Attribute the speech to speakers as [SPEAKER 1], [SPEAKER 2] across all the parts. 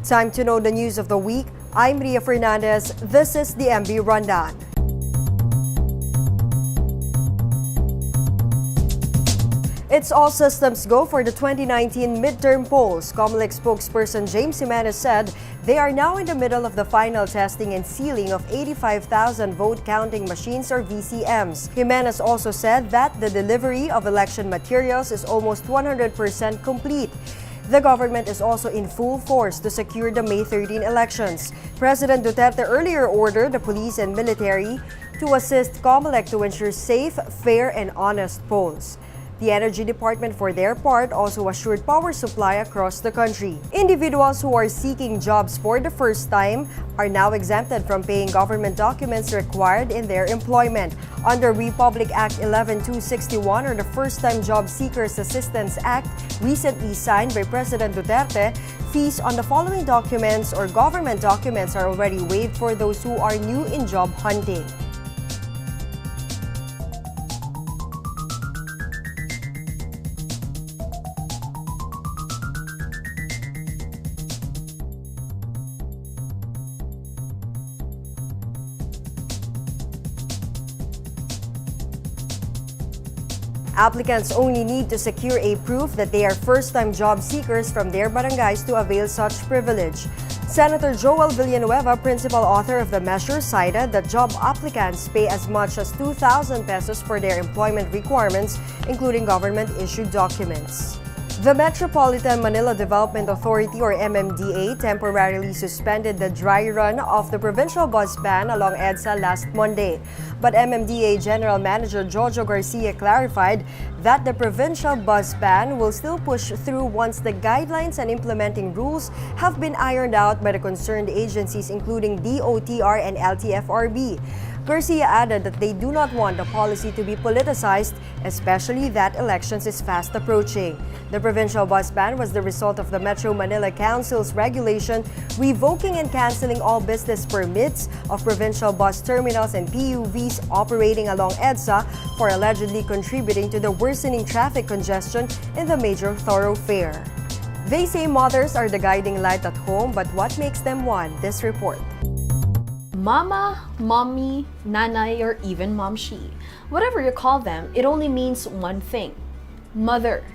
[SPEAKER 1] Time to know the news of the week. I'm Ria Fernandez. This is the MB Rundown. It's all systems go for the 2019 midterm polls. COMELEC spokesperson James Jimenez said they are now in the middle of the final testing and sealing of 85,000 vote counting machines or VCMs. Jimenez also said that the delivery of election materials is almost 100% complete. The government is also in full force to secure the May 13 elections. President Duterte earlier ordered the police and military to assist COMELEC to ensure safe, fair, and honest polls. The Energy Department, for their part, also assured power supply across the country. Individuals who are seeking jobs for the first time are now exempted from paying government documents required in their employment. Under Republic Act 11261, or the First-Time Job Seekers Assistance Act, recently signed by President Duterte, fees on the following documents or government documents are already waived for those who are new in job hunting. Applicants only need to secure a proof that they are first-time job seekers from their barangays to avail such privilege. Senator Joel Villanueva, principal author of the measure, cited that job applicants pay as much as 2,000 pesos for their employment requirements, including government-issued documents. The Metropolitan Manila Development Authority, or MMDA, temporarily suspended the dry run of the provincial bus ban along EDSA last Monday. But MMDA General Manager Jojo Garcia clarified that the provincial bus ban will still push through once the guidelines and implementing rules have been ironed out by the concerned agencies, including DOTR and LTFRB. Garcia added that they do not want the policy to be politicized, especially that elections is fast approaching. The provincial bus ban was the result of the Metro Manila Council's regulation revoking and canceling all business permits of provincial bus terminals and PUVs operating along EDSA for allegedly contributing to the worsening traffic congestion in the major thoroughfare. They say mothers are the guiding light at home, but what makes them one? This report.
[SPEAKER 2] Mama, mommy, nanay, or even momshi. Whatever you call them, it only means one thing: mother,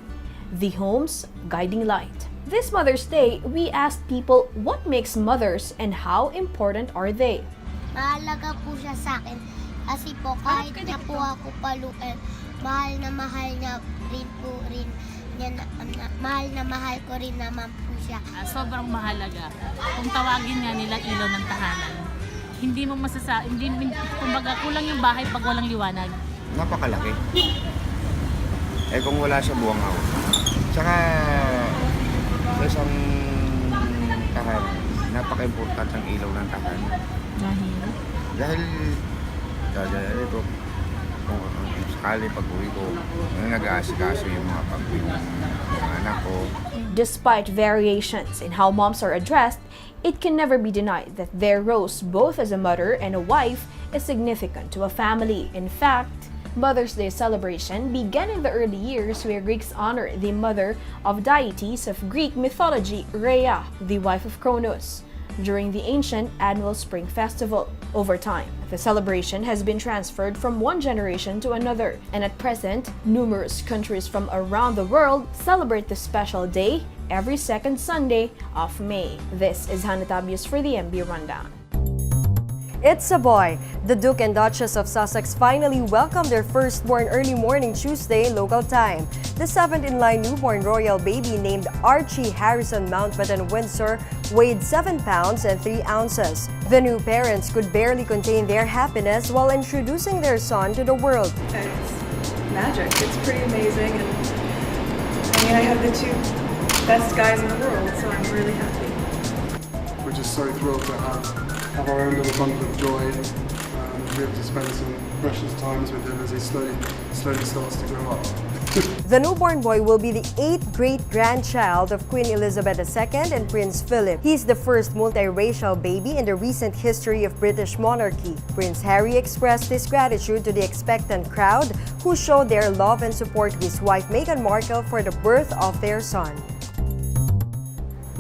[SPEAKER 2] the home's guiding light. This Mother's Day, we asked people what makes mothers and how important are they.
[SPEAKER 3] Mahalaga po siya sa akin kasi po kahit na po ako paluin, mahal na mahal niya rin po rin. Mahal na mahal ko rin naman po siya.
[SPEAKER 4] Sobrang mahalaga. Kung tawagin nga nila ilaw ng tahanan, hindi mo kumbaga kulang yung bahay pag walang liwanag.
[SPEAKER 5] Napakalaki. Kung wala siya, buwang ako. Tsaka, sa isang tahanan, napaka-important ang ilaw ng tahanan. Dahil ito, kung sakali pag-uwi ko, nag-aasikaso yung mga pag-uwi ng mga anak ko.
[SPEAKER 2] Despite variations in how moms are addressed, it can never be denied that their roles both as a mother and a wife is significant to a family. In fact, Mother's Day celebration began in the early years where Greeks honor the mother of deities of Greek mythology, Rhea, the wife of Kronos, during the ancient annual spring festival. Over time, the celebration has been transferred from one generation to another, and at present, numerous countries from around the world celebrate this special day every second Sunday of May. This is Hannah Tabius for the MB Rundown.
[SPEAKER 1] It's a boy. The Duke and Duchess of Sussex finally welcomed their firstborn early morning Tuesday local time. The seventh-in-line newborn royal baby named Archie Harrison Mountbatten Windsor weighed 7 pounds and 3 ounces. The new parents could barely contain their happiness while introducing their son to the world.
[SPEAKER 6] It's magic. It's pretty amazing, and I have the two best guys in the world, so I'm really happy.
[SPEAKER 7] We're just so thrilled to have our own little bundle of joy and be able to spend some precious times with him as he slowly starts to grow up.
[SPEAKER 1] The newborn boy will be the 8th great-grandchild of Queen Elizabeth II and Prince Philip. He's the first multiracial baby in the recent history of British monarchy. Prince Harry expressed his gratitude to the expectant crowd who showed their love and support to his wife Meghan Markle for the birth of their son.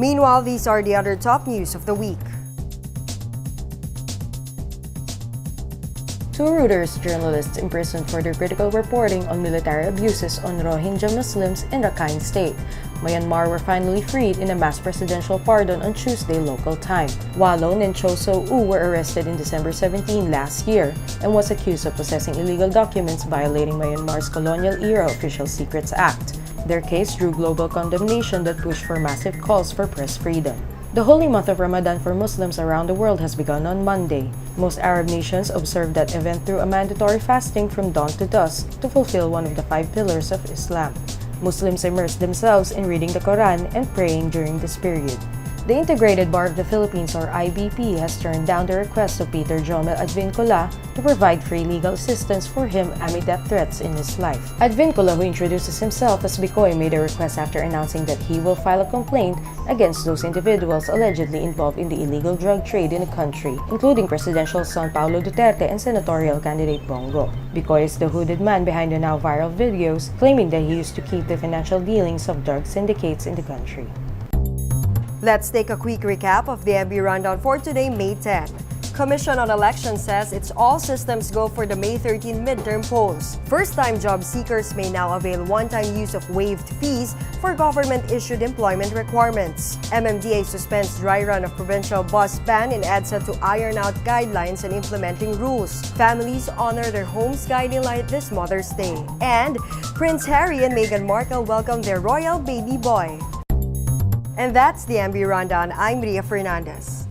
[SPEAKER 1] Meanwhile, these are the other top news of the week.
[SPEAKER 8] Two Reuters journalists imprisoned for their critical reporting on military abuses on Rohingya Muslims in Rakhine State. Myanmar were finally freed in a mass presidential pardon on Tuesday local time. Walon and Cho So-u were arrested in December 17 last year and was accused of possessing illegal documents violating Myanmar's colonial-era Official Secrets Act. Their case drew global condemnation that pushed for massive calls for press freedom. The holy month of Ramadan for Muslims around the world has begun on Monday. Most Arab nations observe that event through a mandatory fasting from dawn to dusk to fulfill one of the 5 pillars of Islam. Muslims immerse themselves in reading the Quran and praying during this period. The Integrated Bar of the Philippines, or IBP, has turned down the request of Peter Jomel Advincula to provide free legal assistance for him amid death threats in his life. Advincula, who introduces himself as Bicoy, made a request after announcing that he will file a complaint against those individuals allegedly involved in the illegal drug trade in the country, including presidential son Paulo Duterte and senatorial candidate Bongo. Bicoy is the hooded man behind the now viral videos, claiming that he used to keep the financial dealings of drug syndicates in the country.
[SPEAKER 1] Let's take a quick recap of the MB rundown for today, May 10. Commission on Elections says it's all systems go for the May 13 midterm polls. First-time job seekers may now avail one-time use of waived fees for government-issued employment requirements. MMDA suspends dry run of provincial bus ban in EDSA to iron out guidelines and implementing rules. Families honor their home's guiding light this Mother's Day. And Prince Harry and Meghan Markle welcome their royal baby boy. And that's the MB Rundown. I'm Ria Fernandez.